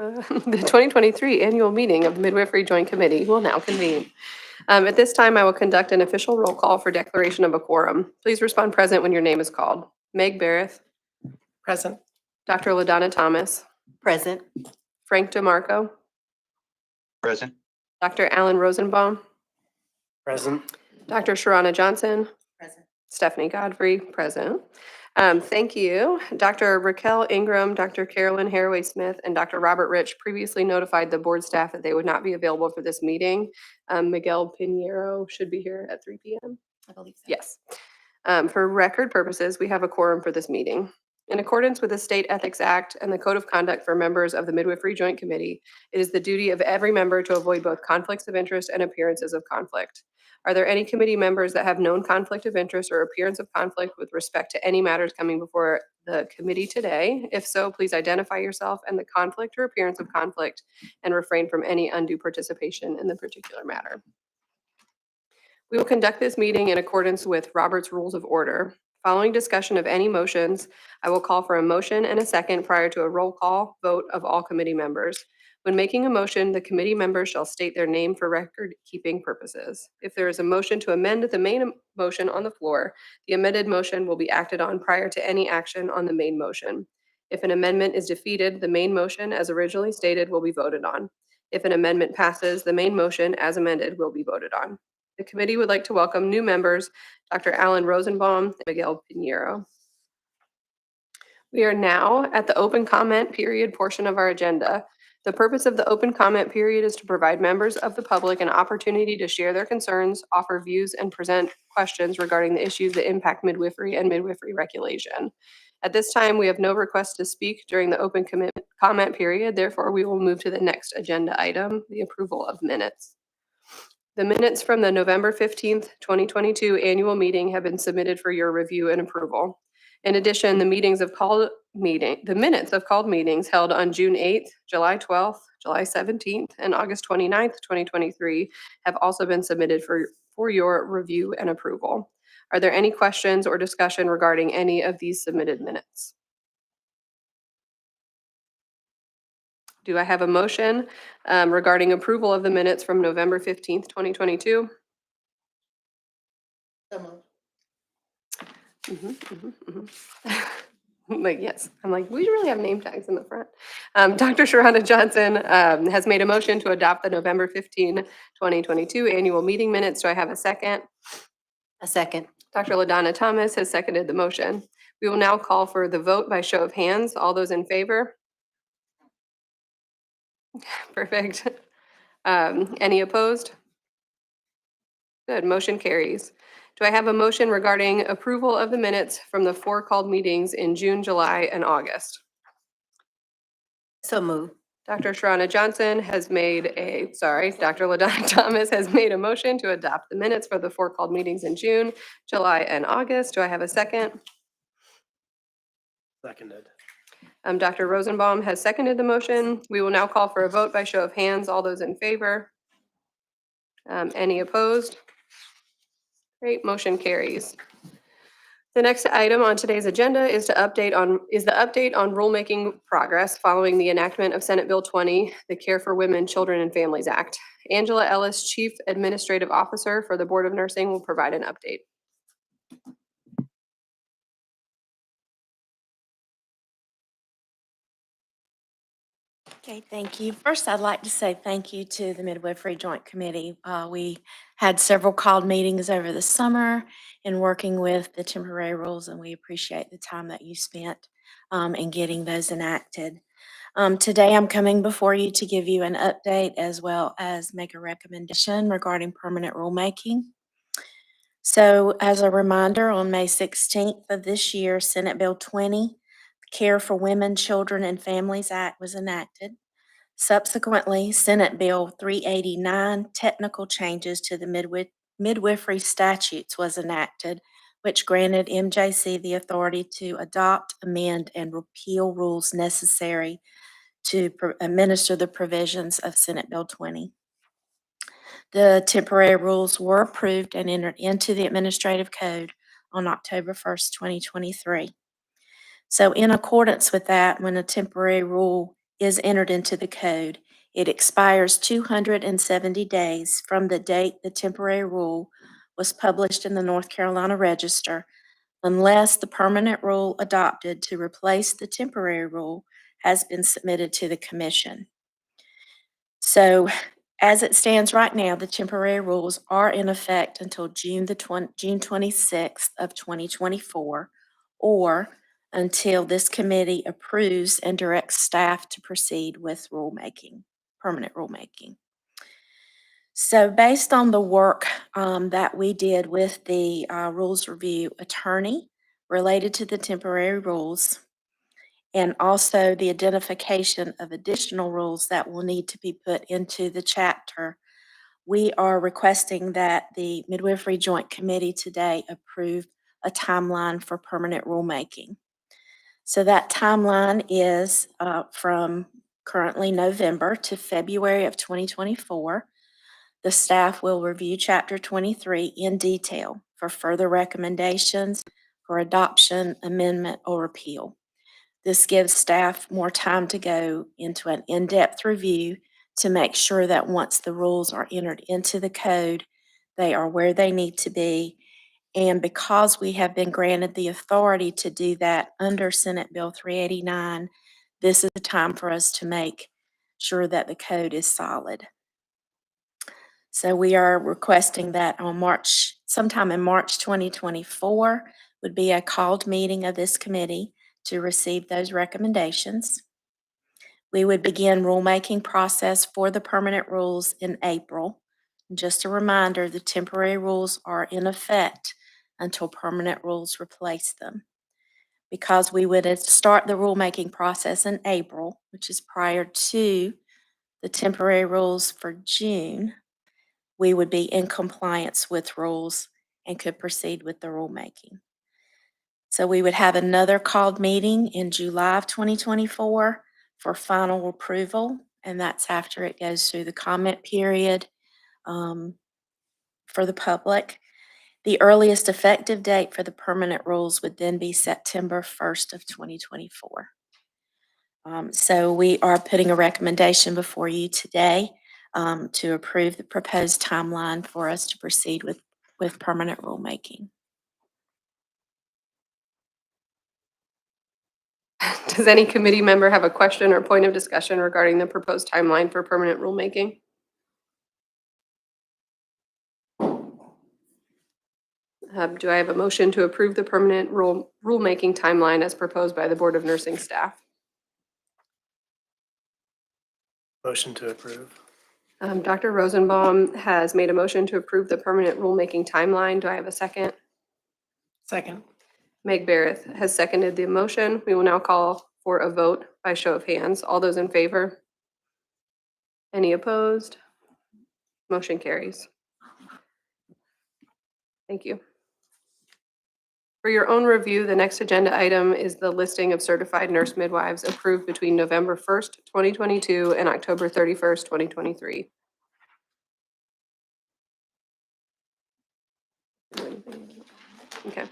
The 2023 annual meeting of the Midwifery Joint Committee will now convene. At this time, I will conduct an official roll call for declaration of a quorum. Please respond present when your name is called. Meg Barrett, Present. Dr. LaDonna Thomas, Present. Frank DeMarco, Present. Dr. Alan Rosenbaum, Present. Dr. Sharana Johnson, Present. Stephanie Godfrey, present. Thank you. Dr. Raquel Ingram, Dr. Carolyn Haraway-Smith, and Dr. Robert Rich previously notified the board staff that they would not be available for this meeting. Miguel Pinheiro should be here at 3 p.m. I believe so. Yes. For record purposes, we have a quorum for this meeting. In accordance with the State Ethics Act and the Code of Conduct for members of the Midwifery Joint Committee, it is the duty of every member to avoid both conflicts of interest and appearances of conflict. Are there any committee members that have known conflict of interest or appearance of conflict with respect to any matters coming before the committee today? If so, please identify yourself and the conflict or appearance of conflict and refrain from any undue participation in the particular matter. We will conduct this meeting in accordance with Robert's Rules of Order. Following discussion of any motions, I will call for a motion and a second prior to a roll call vote of all committee members. When making a motion, the committee members shall state their name for record-keeping purposes. If there is a motion to amend the main motion on the floor, the amended motion will be acted on prior to any action on the main motion. If an amendment is defeated, the main motion as originally stated will be voted on. If an amendment passes, the main motion as amended will be voted on. The committee would like to welcome new members, Dr. Alan Rosenbaum and Miguel Pinheiro. We are now at the open comment period portion of our agenda. The purpose of the open comment period is to provide members of the public an opportunity to share their concerns, offer views, and present questions regarding the issues that impact midwifery and midwifery regulation. At this time, we have no requests to speak during the open comment period. Therefore, we will move to the next agenda item, the approval of minutes. The minutes from the November 15th, 2022 annual meeting have been submitted for your review and approval. In addition, the minutes of called meetings held on June 8th, July 12th, July 17th, and August 29th, 2023 have also been submitted for your review and approval. Are there any questions or discussion regarding any of these submitted minutes? Do I have a motion regarding approval of the minutes from November 15th, 2022? So moved. Like, yes, I'm like, we really have name tags in the front. Dr. Sharana Johnson has made a motion to adopt the November 15, 2022 annual meeting minutes. Do I have a second? A second. Dr. LaDonna Thomas has seconded the motion. We will now call for the vote by show of hands. All those in favor? Perfect. Any opposed? Good, motion carries. Do I have a motion regarding approval of the minutes from the 4 called meetings in June, July, and August? So moved. Dr. Sharana Johnson has made Dr. LaDonna Thomas has made a motion to adopt the minutes for the 4 called meetings in June, July, and August. Do I have a second? Seconded. Dr. Rosenbaum has seconded the motion. We will now call for a vote by show of hands. All those in favor? Any opposed? Great, motion carries. The next item on today's agenda is the update on rulemaking progress following the enactment of Senate Bill 20, the Care for Women, Children, and Families Act. Angela Ellis, Chief Administrative Officer for the Board of Nursing, will provide an update. Okay, thank you. First, I'd like to say thank you to the Midwifery Joint Committee. We had several called meetings over the summer in working with the temporary rules, and we appreciate the time that you spent in getting those enacted. Today, I'm coming before you to give you an update as well as make a recommendation regarding permanent rulemaking. So, as a reminder, on May 16th of this year, Senate Bill 20, Care for Women, Children, and Families Act was enacted. Subsequently, Senate Bill 389, Technical Changes to the Midwifery Statutes was enacted, which granted MJC the authority to adopt, amend, and repeal rules necessary to administer the provisions of Senate Bill 20. The temporary rules were approved and entered into the Administrative Code on October 1st, 2023. So in accordance with that, when a temporary rule is entered into the code, it expires 270 days from the date the temporary rule was published in the North Carolina Register, unless the permanent rule adopted to replace the temporary rule has been submitted to the commission. So as it stands right now, the temporary rules are in effect until June 26th of 2024, or until this committee approves and directs staff to proceed with rulemaking, permanent rulemaking. So based on the work that we did with the rules review attorney related to the temporary rules, and also the identification of additional rules that will need to be put into the chapter, we are requesting that the Midwifery Joint Committee today approve a timeline for permanent rulemaking. So that timeline is from currently November to February of 2024. The staff will review Chapter 23 in detail for further recommendations for adoption, amendment, or repeal. This gives staff more time to go into an in-depth review to make sure that once the rules are entered into the code, they are where they need to be. And because we have been granted the authority to do that under Senate Bill 389, this is the time for us to make sure that the code is solid. So we are requesting that sometime in March 2024 would be a called meeting of this committee to receive those recommendations. We would begin rulemaking process for the permanent rules in April. Just a reminder, the temporary rules are in effect until permanent rules replace them. Because we would start the rulemaking process in April, which is prior to the temporary rules for June, we would be in compliance with rules and could proceed with the rulemaking. So we would have another called meeting in July of 2024 for final approval, and that's after it goes through the comment period for the public. The earliest effective date for the permanent rules would then be September 1st of 2024. So we are putting a recommendation before you today to approve the proposed timeline for us to proceed with permanent rulemaking. Does any committee member have a question or point of discussion regarding the proposed timeline for permanent rulemaking? Do I have a motion to approve the permanent rulemaking timeline as proposed by the Board of Nursing staff? Motion to approve. Dr. Rosenbaum has made a motion to approve the permanent rulemaking timeline. Do I have a second? Second. Meg Barrett has seconded the motion. We will now call for a vote by show of hands. All those in favor? Any opposed? Motion carries. Thank you. For your own review, the next agenda item is the listing of certified nurse midwives approved between November 1st, 2022 and October 31st, 2023. Okay.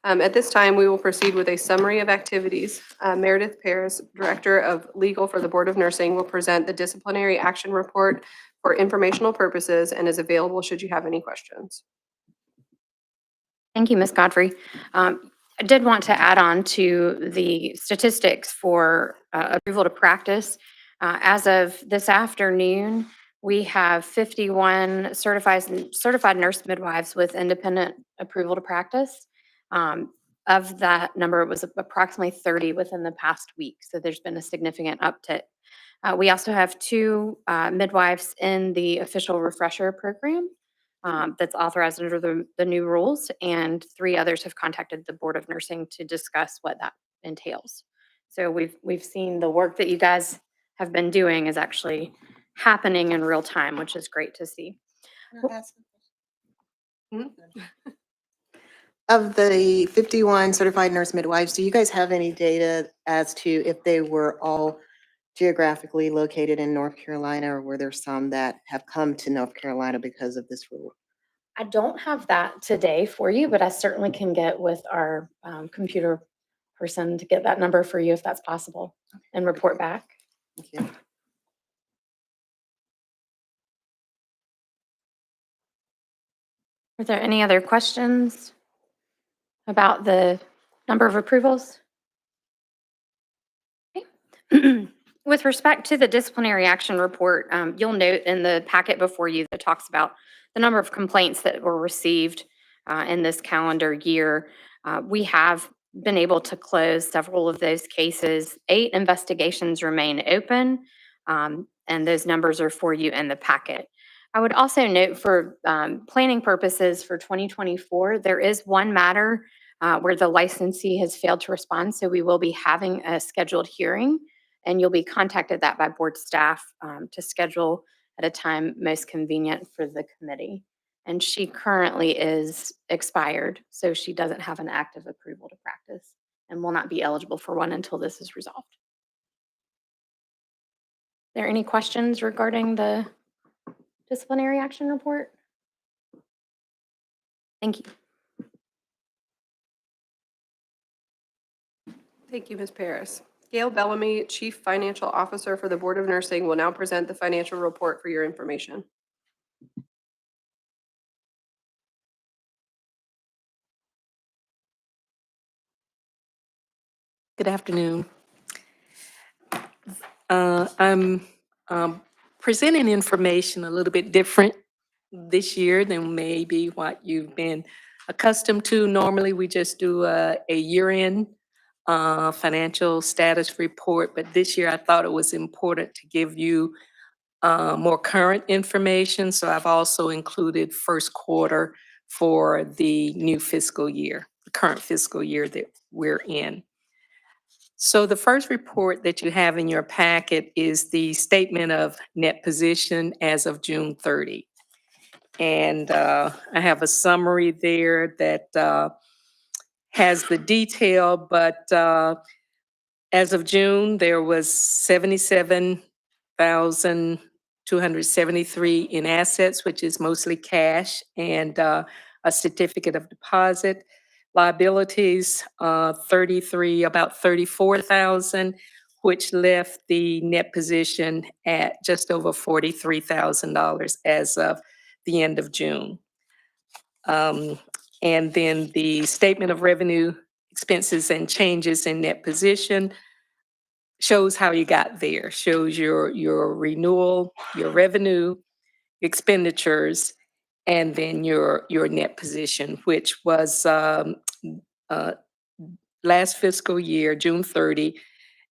At this time, we will proceed with a summary of activities. Meredith Pears, Director of Legal for the Board of Nursing, will present the disciplinary action report for informational purposes and is available should you have any questions. Thank you, Ms. Godfrey. I did want to add on to the statistics for approval to practice. As of this afternoon, we have 51 certified nurse midwives with independent approval to practice. Of that number, it was approximately 30 within the past week, so there's been a significant uptick. We also have 2 midwives in the official refresher program. That's authorized under the new rules, and 3 others have contacted the Board of Nursing to discuss what that entails. So we've seen the work that you guys have been doing is actually happening in real time, which is great to see. Of the 51 certified nurse midwives, do you guys have any data as to if they were all geographically located in North Carolina, or were there some that have come to North Carolina because of this rule? I don't have that today for you, but I certainly can get with our computer person to get that number for you if that's possible and report back. Thank you. Are there any other questions about the number of approvals? Okay. With respect to the disciplinary action report, you'll note in the packet before you that talks about the number of complaints that were received in this calendar year. We have been able to close several of those cases. 8 investigations remain open, and those numbers are for you in the packet. I would also note for planning purposes for 2024, there is one matter where the licensee has failed to respond, so we will be having a scheduled hearing, and you'll be contacted that by board staff to schedule at a time most convenient for the committee. And she currently is expired, so she doesn't have an active approval to practice and will not be eligible for one until this is resolved. Are there any questions regarding the disciplinary action report? Thank you. Thank you, Ms. Paris. Gail Bellamy, Chief Financial Officer for the Board of Nursing, will now present the financial report for your information. Good afternoon. I'm presenting information a little bit different this year than maybe what you've been accustomed to. Normally, we just do a year-end financial status report, but this year I thought it was important to give you more current information. So I've also included first quarter for the new fiscal year, the current fiscal year that we're in. So the first report that you have in your packet is the statement of net position as of June 30. And I have a summary there that has the detail, but as of June, there was 77,273 in assets, which is mostly cash, and a certificate of deposit. Liabilities, about 34,000, which left the net position at just over $43,000 as of the end of June. And then the statement of revenue, expenses, and changes in net position shows how you got there, shows your renewal, your revenue, expenditures, and then your net position, which was last fiscal year, June 30.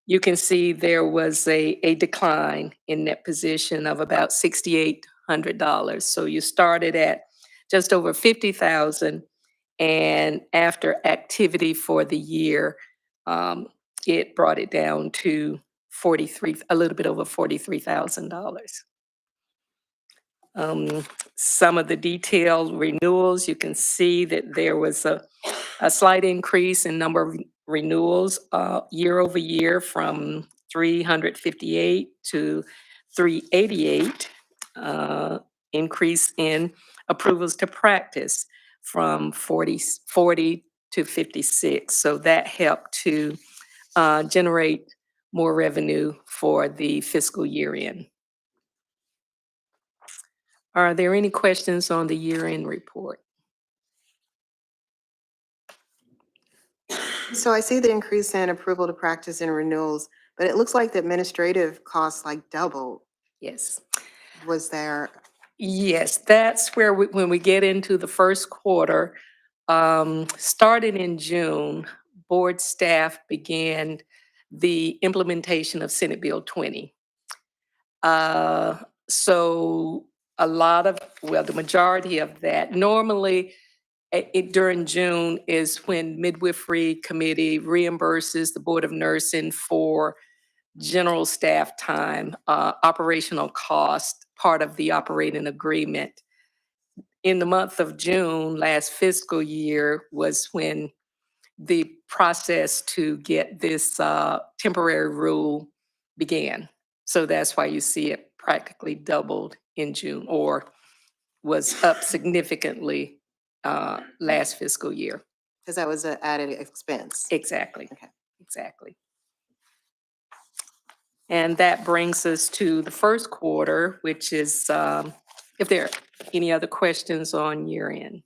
You can see there was a decline in net position of about $6,800. So you started at just over 50,000, and after activity for the year, it brought it down to a little bit over $43,000. Some of the detailed renewals, you can see that there was a slight increase in number of renewals year over year from 358 to 388. Increase in approvals to practice from 40 to 56. So that helped to generate more revenue for the fiscal year end. Are there any questions on the year-end report? So I see the increase in approval to practice and renewals, but it looks like the administrative costs like doubled. Yes. Was there, Yes, that's where when we get into the first quarter, starting in June, board staff began the implementation of Senate Bill 20. So a lot of, well, the majority of that, normally during June is when Midwifery Committee reimburses the Board of Nursing for general staff time, operational cost, part of the operating agreement. In the month of June, last fiscal year, was when the process to get this temporary rule began. So that's why you see it practically doubled in June, or was up significantly last fiscal year. because that was an added expense? Exactly. Okay. Exactly. And that brings us to the first quarter, which is, if there are any other questions on year end.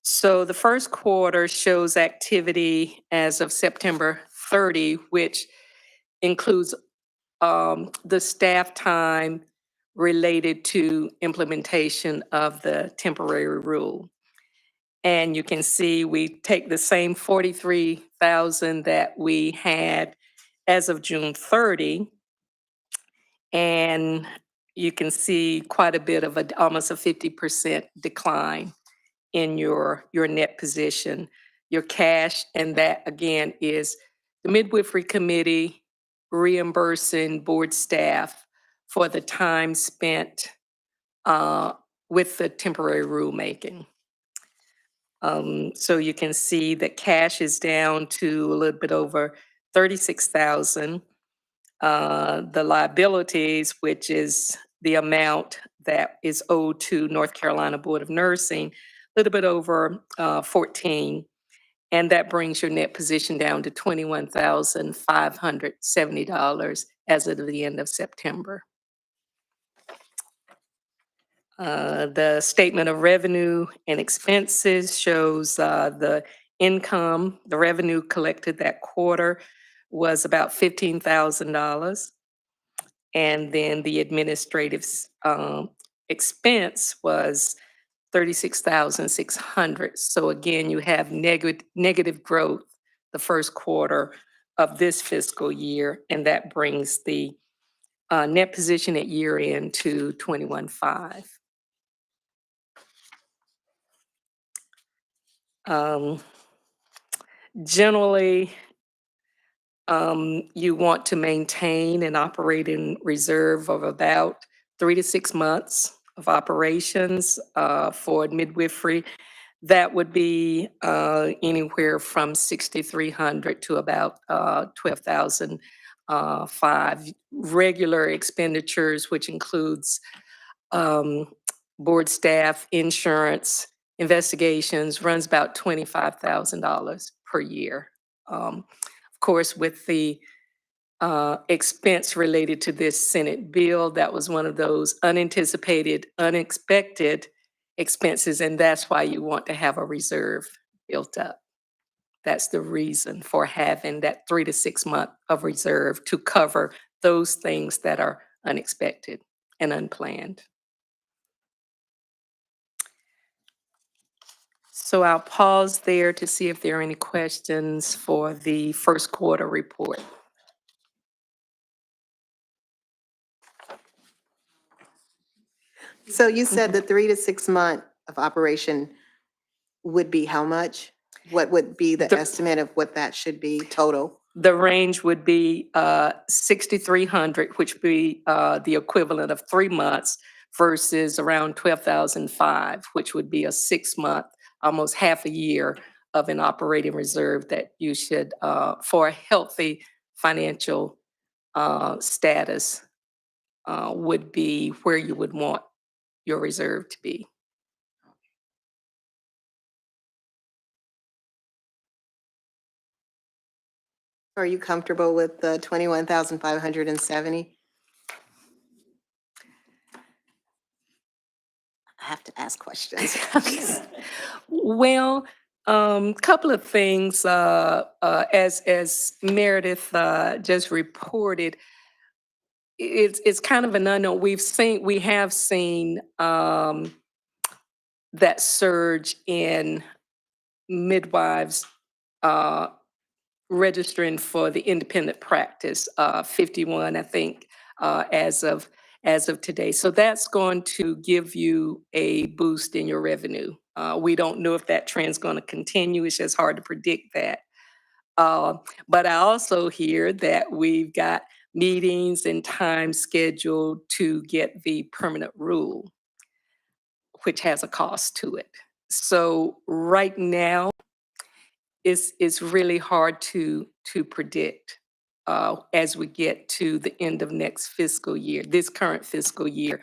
So the first quarter shows activity as of September 30, which includes the staff time related to implementation of the temporary rule. And you can see we take the same 43,000 that we had as of June 30, and you can see quite a bit of almost a 50% decline in your net position, your cash, and that again is the Midwifery Committee reimbursing board staff for the time spent with the temporary rulemaking. So you can see that cash is down to a little bit over 36,000. The liabilities, which is the amount that is owed to North Carolina Board of Nursing, a little bit over 14. And that brings your net position down to $21,570 as of the end of September. The statement of revenue and expenses shows the income, the revenue collected that quarter was about $15,000. And then the administrative expense was $36,600. So again, you have negative growth the first quarter of this fiscal year, and that brings the net position at year end to 21.5. Generally, you want to maintain an operating reserve of about 3 to 6 months of operations for midwifery. That would be anywhere from 6,300 to about 12,005. Regular expenditures, which includes board staff, insurance, investigations, runs about $25,000 per year. Of course, with the expense related to this Senate bill, that was one of those unanticipated, unexpected expenses, and that's why you want to have a reserve built up. That's the reason for having that 3 to 6 month of reserve to cover those things that are unexpected and unplanned. So I'll pause there to see if there are any questions for the first quarter report. So you said the 3 to 6 month of operation would be how much? What would be the estimate of what that should be total? The range would be 6,300, which would be the equivalent of 3 months versus around 12,005, which would be a 6 month, almost half a year of an operating reserve that you should, for a healthy financial status, would be where you would want your reserve to be. Are you comfortable with the 21,570? I have to ask questions. Well, couple of things, as Meredith just reported, it's kind of an unknown. We have seen that surge in midwives registering for the independent practice, 51, I think, as of today. So that's going to give you a boost in your revenue. We don't know if that trend's going to continue. It's just hard to predict that. But I also hear that we've got meetings and time scheduled to get the permanent rule, which has a cost to it. So right now, it's really hard to predict as we get to the end of next fiscal year, this current fiscal year,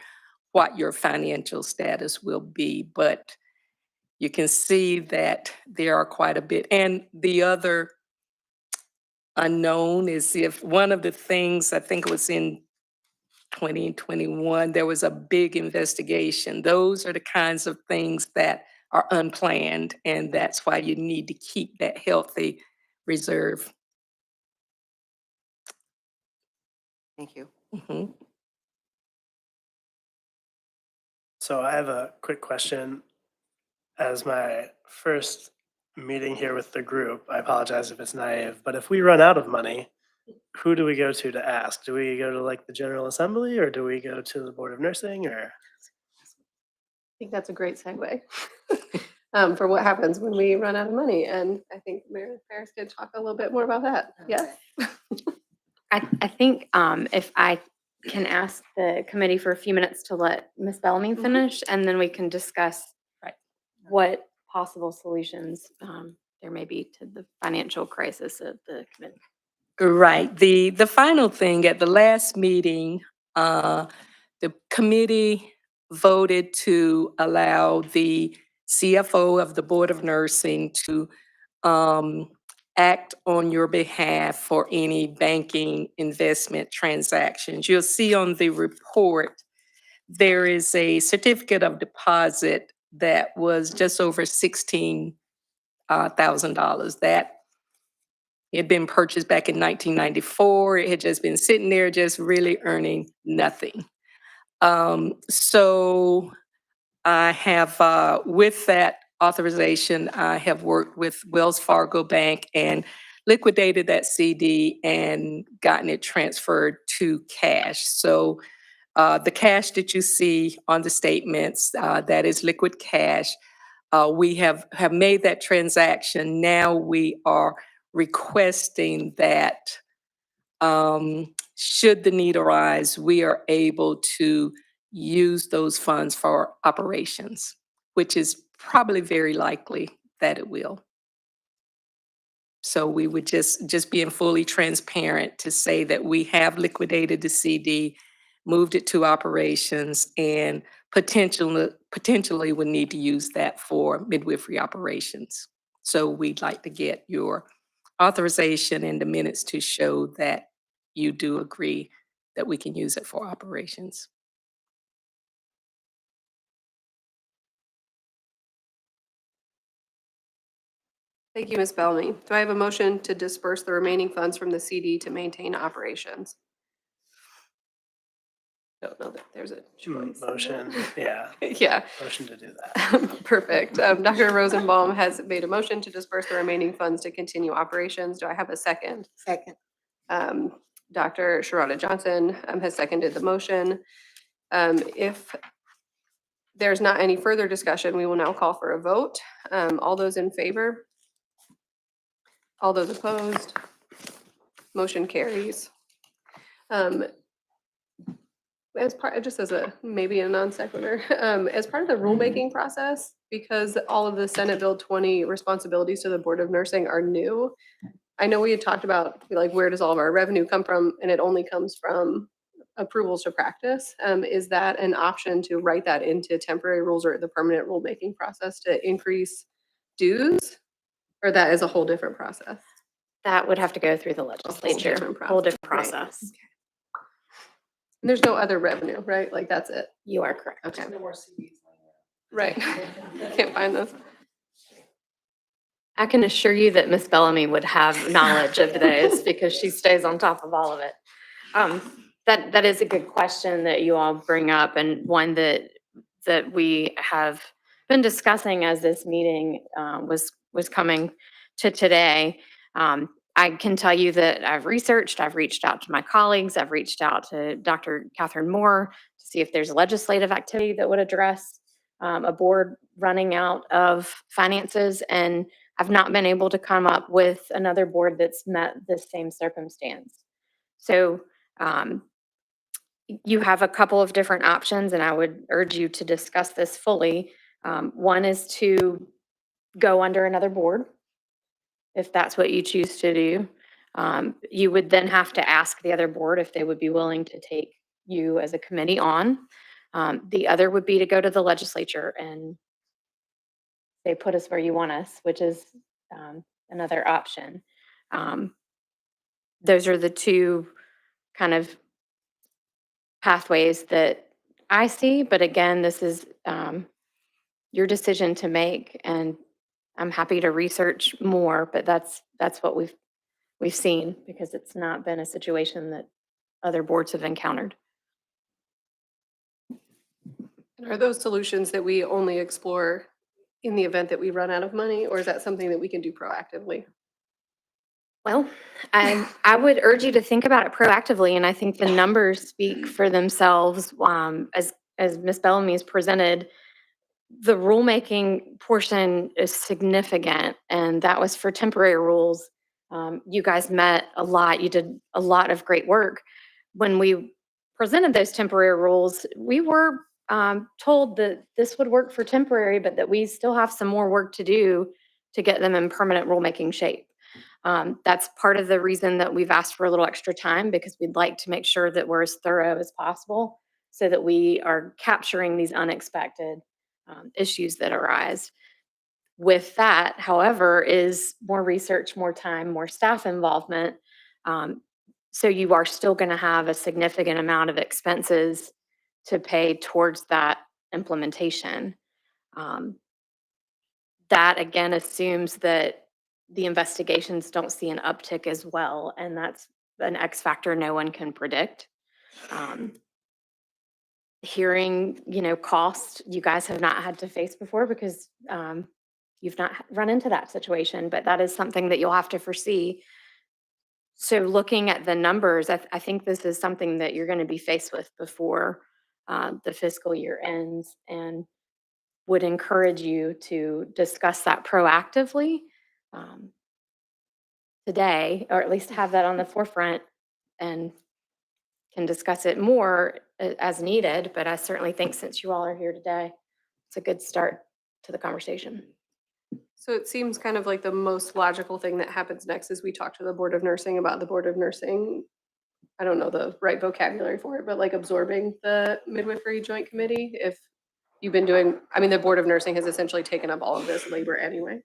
what your financial status will be. But you can see that there are quite a bit. And the other unknown is if one of the things, I think it was in 2021, there was a big investigation. Those are the kinds of things that are unplanned, and that's why you need to keep that healthy reserve. Thank you. Mhm. So I have a quick question. As my first meeting here with the group, I apologize if it's naive, but if we run out of money, who do we go to ask? Do we go to like the General Assembly or do we go to the Board of Nursing or? I think that's a great segue for what happens when we run out of money. And I think Mayor Ferris could talk a little bit more about that. Yes? I think if I can ask the committee for a few minutes to let Ms. Bellamy Mhm. finish, and then we can discuss Right. what possible solutions there may be to the financial crisis of the committee. Right. The final thing at the last meeting, the committee voted to allow the CFO of the Board of Nursing to act on your behalf for any banking investment transactions. You'll see on the report, there is a certificate of deposit that was just over $16,000. That it had been purchased back in 1994. It had just been sitting there, just really earning nothing. So I have, with that authorization, I have worked with Wells Fargo Bank and liquidated that CD and gotten it transferred to cash. So the cash that you see on the statements, that is liquid cash. We have made that transaction. Now we are requesting that should the need arise, we are able to use those funds for operations, which is probably very likely that it will. So we would just being fully transparent to say that we have liquidated the CD, moved it to operations, and potentially would need to use that for midwifery operations. So we'd like to get your authorization and the minutes to show that you do agree that we can use it for operations. Thank you, Ms. Bellamy. Do I have a motion to disperse the remaining funds from the CD to maintain operations? Don't know that there's a choice. Motion, yeah, Yeah, motion to do that. perfect. Dr. Rosenbaum has made a motion to disperse the remaining funds to continue operations. Do I have a second? Second. Dr. Sharada Johnson has seconded the motion. If there's not any further discussion, we will now call for a vote. All those in favor? All those opposed? Motion carries. As part, just as a, maybe a non sequitur, as part of the rulemaking process, because all of the Senate Bill 20 responsibilities to the Board of Nursing are new. I know we had talked about, like, where does all of our revenue come from? And it only comes from approvals to practice. Is that an option to write that into temporary rules or the permanent rulemaking process to increase dues? Or that is a whole different process? That would have to go through the legislature, different whole different process. Right. process. And there's no other revenue, right? Like, that's it. You are correct. Okay. Right. Can't find those. I can assure you that Miss Bellamy would have knowledge of those because she stays on top of all of it. That is a good question that you all bring up, and one that we have been discussing as this meeting was coming to today. I can tell you that I've reached out to my colleagues, I've reached out to Dr. Catherine Moore to see if there's legislative activity that would address a board running out of finances, and I've not been able to come up with another board that's met this same circumstance. So you have a couple of different options, and I would urge you to discuss this fully. One is to go under another board, if that's what you choose to do. You would then have to ask the other board if they would be willing to take you as a committee on. The other would be to go to the legislature and they put us where you want us, which is another option. those are the two kind of pathways that I see. But again, this is your decision to make, and I'm happy to research more. But that's what we've seen, because it's not been a situation that other boards have encountered. And are those solutions that we only explore in the event that we run out of money, or is that something that we can do proactively? Well, I would urge you to think about it proactively, and I think the numbers speak for themselves. As Ms. Bellamy has presented, the rulemaking portion is significant, and that was for temporary rules. You guys met a lot. You did a lot of great work. When we presented those temporary rules, we were told that this would work for temporary, but that we still have some more work to do to get them in permanent rulemaking shape. That's part of the reason that we've asked for a little extra time, because we'd like to make sure that we're as thorough as possible so that we are capturing these unexpected issues that arise. With that, however, is more research, more time, more staff involvement. So you are still going to have a significant amount of expenses to pay towards that implementation. That again assumes that the investigations don't see an uptick as well, and that's an X factor no one can predict. Hearing, cost you guys have not had to face before, because you've not run into that situation, but that is something that you'll have to foresee. So looking at the numbers, I think this is something that you're going to be faced with before the fiscal year ends, and would encourage you to discuss that proactively today, or at least have that on the forefront, and can discuss it more as needed. But I certainly think, since you all are here today, it's a good start to the conversation. So it seems kind of like the most logical thing that happens next is we talk to the Board of Nursing about the Board of Nursing. I don't know the right vocabulary for it, but like absorbing the Midwifery Joint Committee. If you've been doing, the Board of Nursing has essentially taken up all of this labor anyway.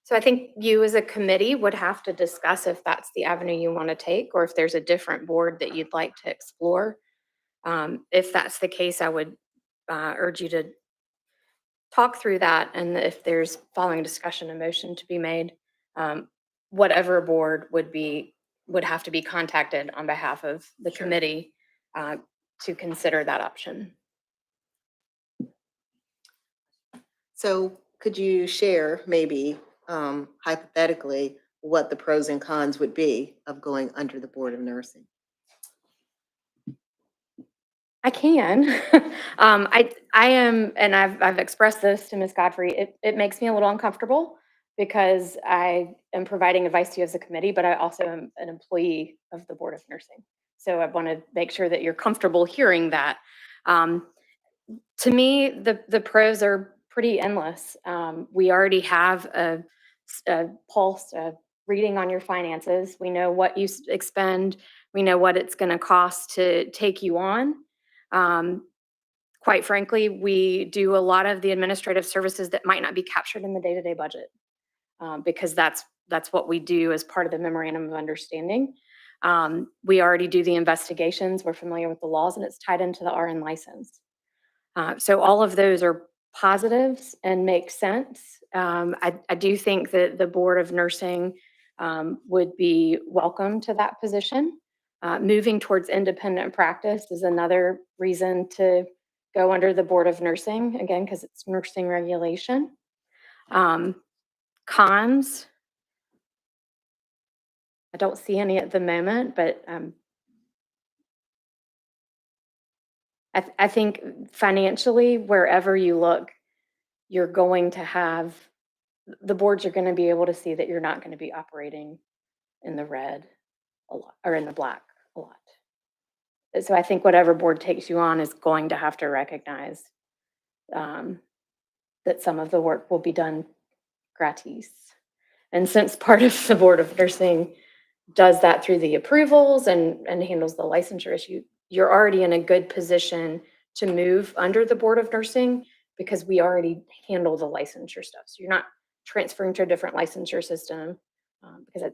So I think you as a committee would have to discuss if that's the avenue you want to take, or if there's a different board that you'd like to explore. If that's the case, I would urge you to talk through that, and if there's following discussion and motion to be made, whatever board would have to be contacted on behalf of the committee to consider that option. So could you share maybe hypothetically what the pros and cons would be of going under the Board of Nursing? I can. I am, and I've expressed this to Ms. Godfrey. It makes me a little uncomfortable, because I am providing advice to you as a committee, but I also am an employee of the Board of Nursing. So I want to make sure that you're comfortable hearing that. To me, the pros are pretty endless. We already have a pulse, a reading on your finances. We know what you expend. We know what it's going to cost to take you on. Quite frankly, we do a lot of the administrative services that might not be captured in the day-to-day budget, because that's what we do as part of the memorandum of understanding. We already do the investigations. We're familiar with the laws, and it's tied into the RN license. So all of those are positives and make sense. I do think that the Board of Nursing would be welcome to that position. Moving towards independent practice is another reason to go under the Board of Nursing, again, because it's nursing regulation. Cons, I don't see any at the moment, but I think financially, wherever you look, you're going to have, the boards are going to be able to see that you're not going to be operating in the red a lot, or in the black a lot. So I think whatever board takes you on is going to have to recognize that some of the work will be done gratis. And since part of the Board of Nursing does that through the approvals and handles the licensure issue, you're already in a good position to move under the Board of Nursing, because we already handle the licensure stuff. So you're not transferring to a different licensure system, because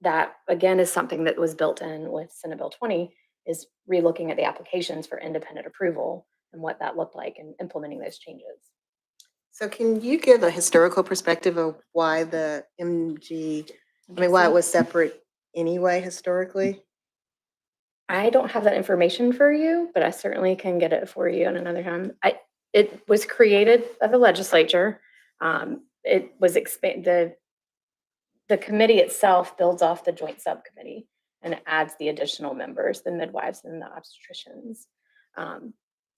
that again is something that was built in with Senate Bill 20, is relooking at the applications for independent approval and what that looked like and implementing those changes. So can you give a historical perspective of why the why it was separate anyway historically? I don't have that information for you, but I certainly can get it for you in another time. It was created by the legislature. It was the committee itself builds off the joint subcommittee and adds the additional members, the midwives and the obstetricians.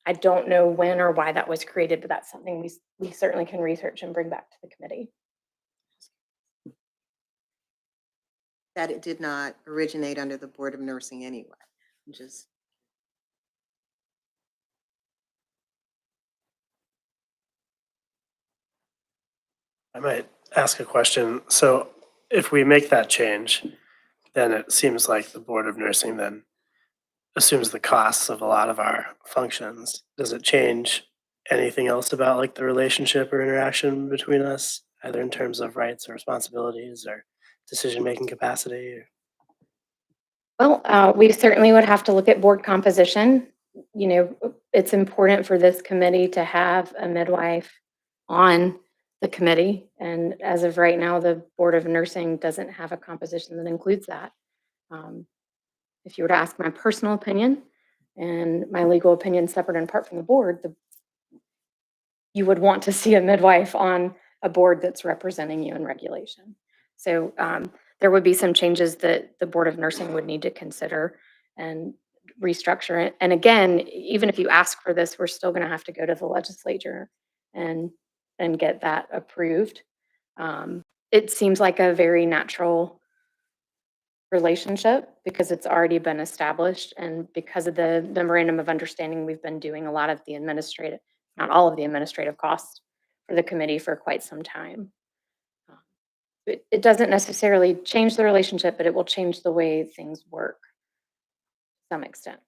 I don't know when or why that was created, but that's something we certainly can research and bring back to the committee. That it did not originate under the Board of Nursing anyway, just. I might ask a question. So if we make that change, then it seems like the Board of Nursing then assumes the costs of a lot of our functions. Does it change anything else about like the relationship or interaction between us, either in terms of rights or responsibilities or decision-making capacity? Well, we certainly would have to look at board composition. You know, it's important for this committee to have a midwife on the committee. And as of right now, the Board of Nursing doesn't have a composition that includes that. If you were to ask my personal opinion and my legal opinion separate and apart from the board, you would want to see a midwife on a board that's representing you in regulation. So there would be some changes that the Board of Nursing would need to consider and restructure it. And again, even if you ask for this, we're still going to have to go to the legislature and get that approved. It seems like a very natural relationship because it's already been established, and because of the memorandum of understanding, we've been doing a lot of the administrative, not all of the administrative costs for the committee for quite some time. It doesn't necessarily change the relationship, but it will change the way things work to some extent.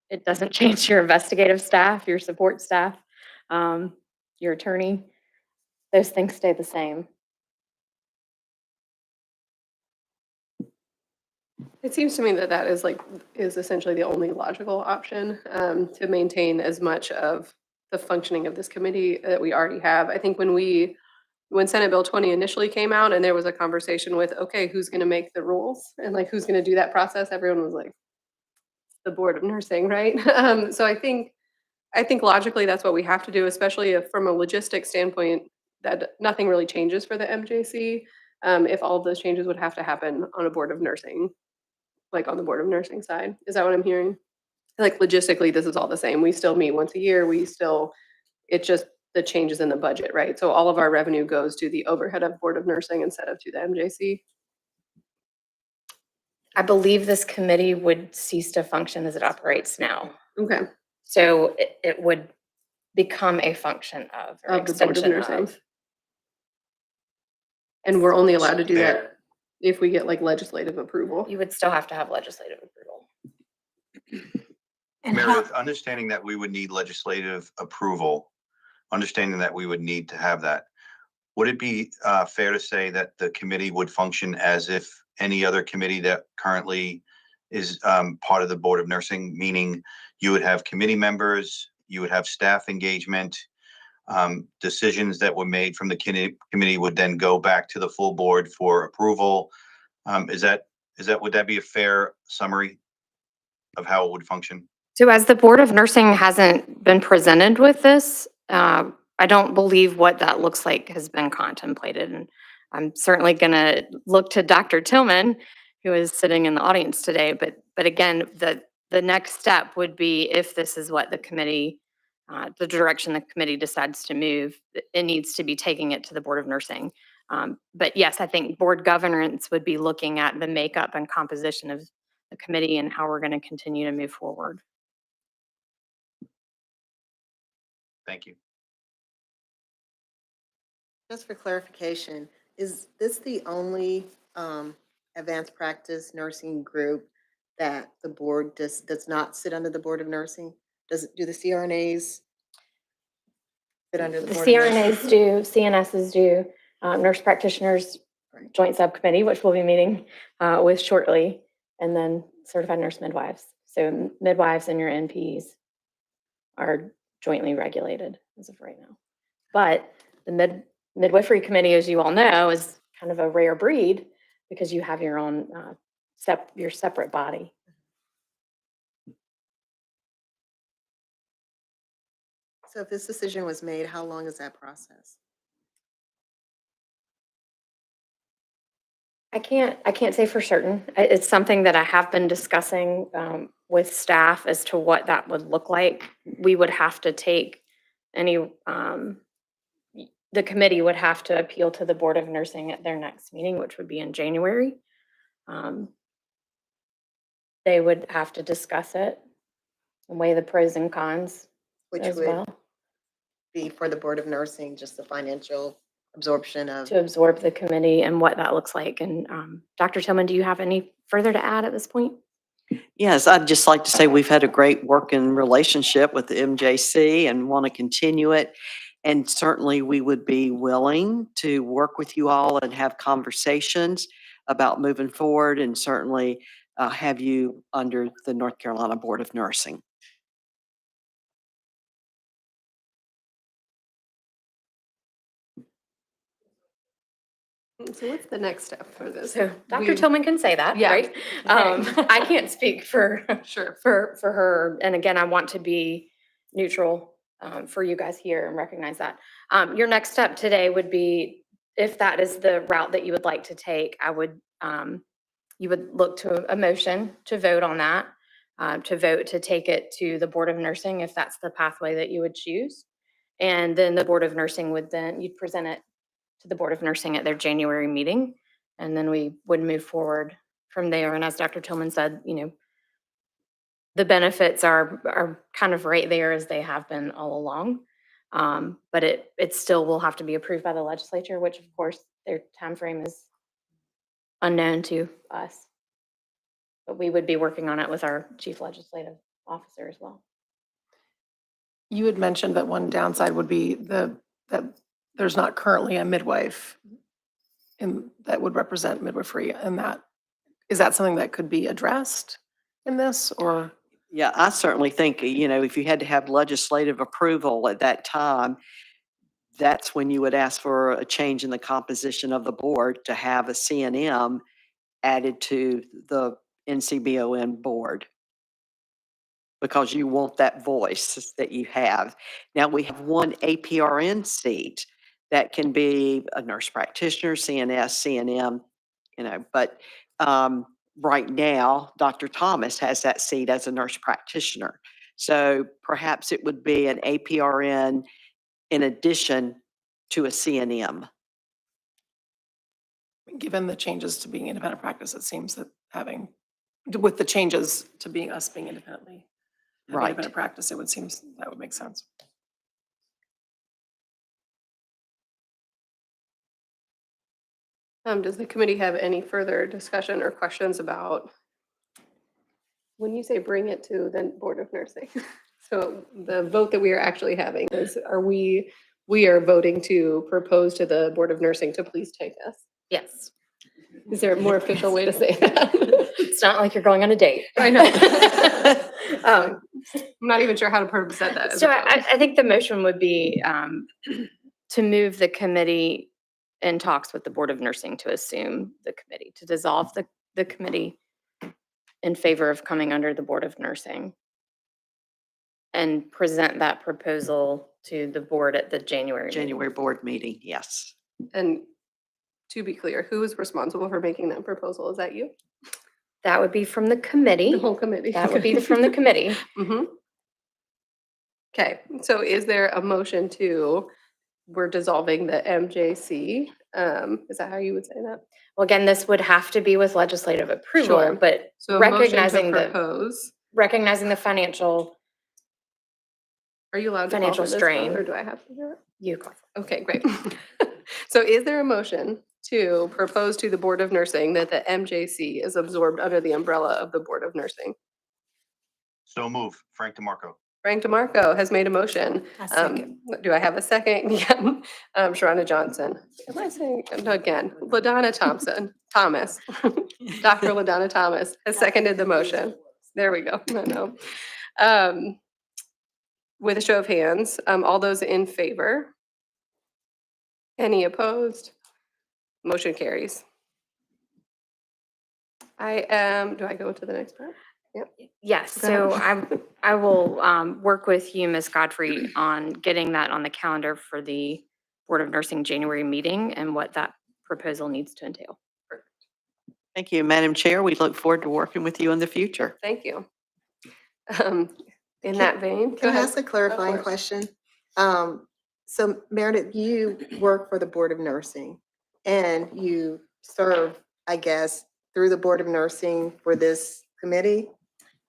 It doesn't change your investigative staff, your support staff, your attorney. Those things stay the same. It seems to me that that is essentially the only logical option to maintain as much of the functioning of this committee that we already have. I think when Senate Bill 20 initially came out and there was a conversation with, okay, who's going to make the rules and like who's going to do that process, everyone was like, the Board of Nursing, right? So I think logically that's what we have to do, especially if from a logistics standpoint that nothing really changes for the MJC. If all of those changes would have to happen on a Board of Nursing, like on the Board of Nursing side. Is that what I'm hearing? Like logistically, this is all the same. We still meet once a year. It's just the changes in the budget, right? So all of our revenue goes to the overhead of Board of Nursing instead of to the MJC. I believe this committee would cease to function as it operates now. Okay. So it would become a function of, or Of the Board of extension Nursing. of. And we're only allowed to do There. that if we get like legislative approval. You would still have to have legislative approval. And how, Meredith, understanding that we would need legislative approval, understanding that we would need to have that, would it be fair to say that the committee would function as if any other committee that currently is part of the Board of Nursing, meaning you would have committee members, you would have staff engagement, decisions that were made from the committee would then go back to the full board for approval? Would that be a fair summary of how it would function? So as the Board of Nursing hasn't been presented with this, I don't believe what that looks like has been contemplated. And I'm certainly going to look to Dr. Tillman, who is sitting in the audience today. But again, the next step would be if this is what the committee, the direction the committee decides to move, it needs to be taking it to the Board of Nursing. But yes, I think board governance would be looking at the makeup and composition of the committee and how we're going to continue to move forward. Thank you. Just for clarification, is this the only advanced practice nursing group that the board does not sit under the Board of Nursing? Do the CRNAs sit under the The Board of Nursing? CRNAs do, CNSs do, nurse practitioners joint subcommittee, which we'll be meeting with shortly, and then certified nurse midwives. So midwives and your NPs are jointly regulated as of right now. But the midwifery committee, as you all know, is kind of a rare breed because you have your own your separate body. So if this decision was made, how long is that process? I can't say for certain. It's something that I have been discussing with staff as to what that would look like. We would have to take any, the committee would have to appeal to the Board of Nursing at their next meeting, which would be in January. They would have to discuss it and weigh the pros and cons Which as would well be for the Board of Nursing, just the financial absorption of. to absorb the committee and what that looks like. And Dr. Tillman, do you have any further to add at this point? Yes, I'd just like to say we've had a great working relationship with the MJC and want to continue it. And certainly we would be willing to work with you all and have conversations about moving forward, and certainly have you under the North Carolina Board of Nursing. So what's the next step for this? So Dr. We- Tillman can say that, Yeah. right? I can't speak for Sure. for her. And again, I want to be neutral for you guys here and recognize that. Your next step today would be, if that is the route that you would like to take, you would look to a motion to vote on that, to vote to take it to the Board of Nursing if that's the pathway that you would choose. And then the Board of Nursing would you'd present it to the Board of Nursing at their January meeting. And then we would move forward from there. And as Dr. Tillman said, the benefits are kind of right there as they have been all along. But it still will have to be approved by the legislature, which of course their timeframe is unknown to us. But we would be working on it with our chief legislative officer as well. You had mentioned that one downside would be that there's not currently a midwife that would represent midwifery, and is that something that could be addressed in this, or? Yeah, I certainly think, if you had to have legislative approval at that time, that's when you would ask for a change in the composition of the board to have a CNM added to the NCBON board, because you want that voice that you have. Now, we have one APRN seat that can be a nurse practitioner, CNS, CNM, but right now, Dr. Thomas has that seat as a nurse practitioner. So perhaps it would be an APRN in addition to a CNM. Given the changes to being independent practice, it seems that with the changes to us being independent practice, it would seem that would make sense. Does the committee have any further discussion or questions about, when you say bring it to the Board of Nursing? So the vote that we are actually having is, we are voting to propose to the Board of Nursing to please take us. Yes. Is there a more official way to say that? It's not like you're going on a date. I know. I'm not even sure how to present that. as So a vote. I think the motion would be to move the committee in talks with the Board of Nursing to assume the committee, to dissolve the committee in favor of coming under the Board of Nursing and present that proposal to the board at the January meeting. January board meeting, yes. And to be clear, who is responsible for making that proposal? Is that you? That would be from the committee. The whole committee? That would be from the committee. Mm-hmm. Okay, so is there a motion we're dissolving the MJC? Is that how you would say that? Well, again, this would have to be with legislative approval, Sure. but So a motion to recognizing propose. the financial, Are you allowed to call financial for this vote, strain. or do I have to do it? you call. Okay, great. So is there a motion to propose to the Board of Nursing that the MJC is absorbed under the umbrella of the Board of Nursing? So move, Frank DeMarco. Frank DeMarco has made a motion. I second. Do I have a second? Yeah. Sharona Johnson. Am I saying, no, again, LaDonna Thomas. Dr. LaDonna Thomas has seconded the motion. There we go. No. With a show of hands, all those in favor? Any opposed? Motion carries. Do I go to the next part? Yes, Go so I will work with you, Ms. Godfrey, on getting that on the calendar for the Board of Nursing January meeting and what that proposal needs to entail. Thank you, Madam Chair. We look forward to working with you in the future. Thank you. In that vein, go Can I ahead. ask a clarifying course. question? So Meredith, you work for the Board of Nursing and you serve, I guess, through the Board of Nursing for this committee?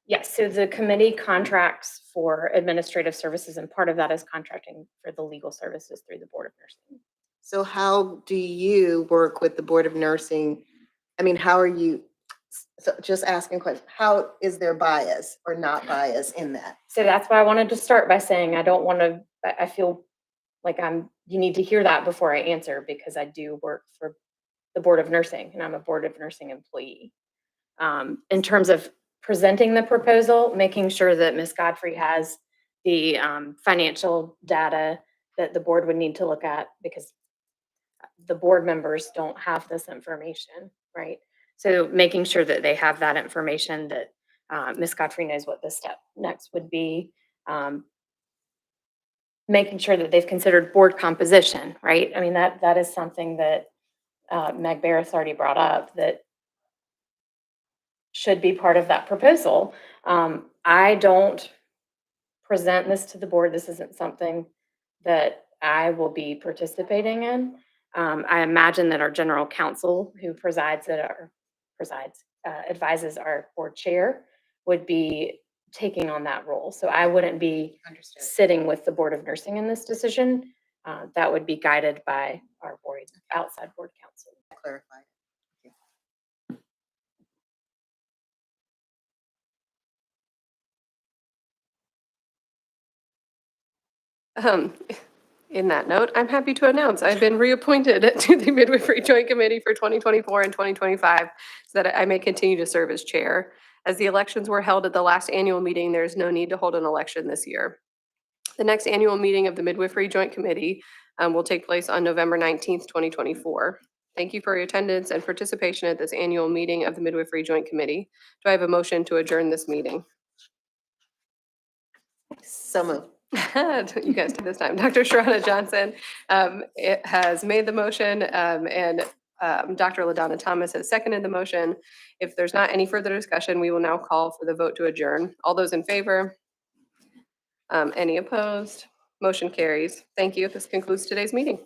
Yes, so the committee contracts for administrative services, and part of that is contracting for the legal services through the Board of Nursing. So how do you work with the Board of Nursing? I mean, how are you, so just asking questions, how is there bias or not bias in that? So that's why I wanted to start by saying I feel like you need to hear that before I answer, because I do work for the Board of Nursing and I'm a Board of Nursing employee. In terms of presenting the proposal, making sure that Ms. Godfrey has the financial data that the board would need to look at, because the board members don't have this information, right? So making sure that they have that information, that Ms. Godfrey knows what the step next would be. Making sure that they've considered board composition, right? I mean, that is something that Meg Barris already brought up, that should be part of that proposal. I don't present this to the board. This isn't something that I will be participating in. I imagine that our general counsel, who advises our board chair, would be taking on that role. So I wouldn't be Understood. sitting with the Board of Nursing in this decision. That would be guided by our board, outside board counsel. Clarified. In that note, I'm happy to announce I've been reappointed to the Midwifery Joint Committee for 2024 and 2025 so that I may continue to serve as chair. As the elections were held at the last annual meeting, there is no need to hold an election this year. The next annual meeting of the Midwifery Joint Committee will take place on November 19th, 2024. Thank you for your attendance and participation at this annual meeting of the Midwifery Joint Committee. Do I have a motion to adjourn this meeting? So moved. You guys did this time. Dr. Sharona Johnson it has made the motion, and Dr. LaDonna Thomas has seconded the motion. If there's not any further discussion, we will now call for the vote to adjourn. All those in favor? Any opposed? Motion carries. Thank you. This concludes today's meeting.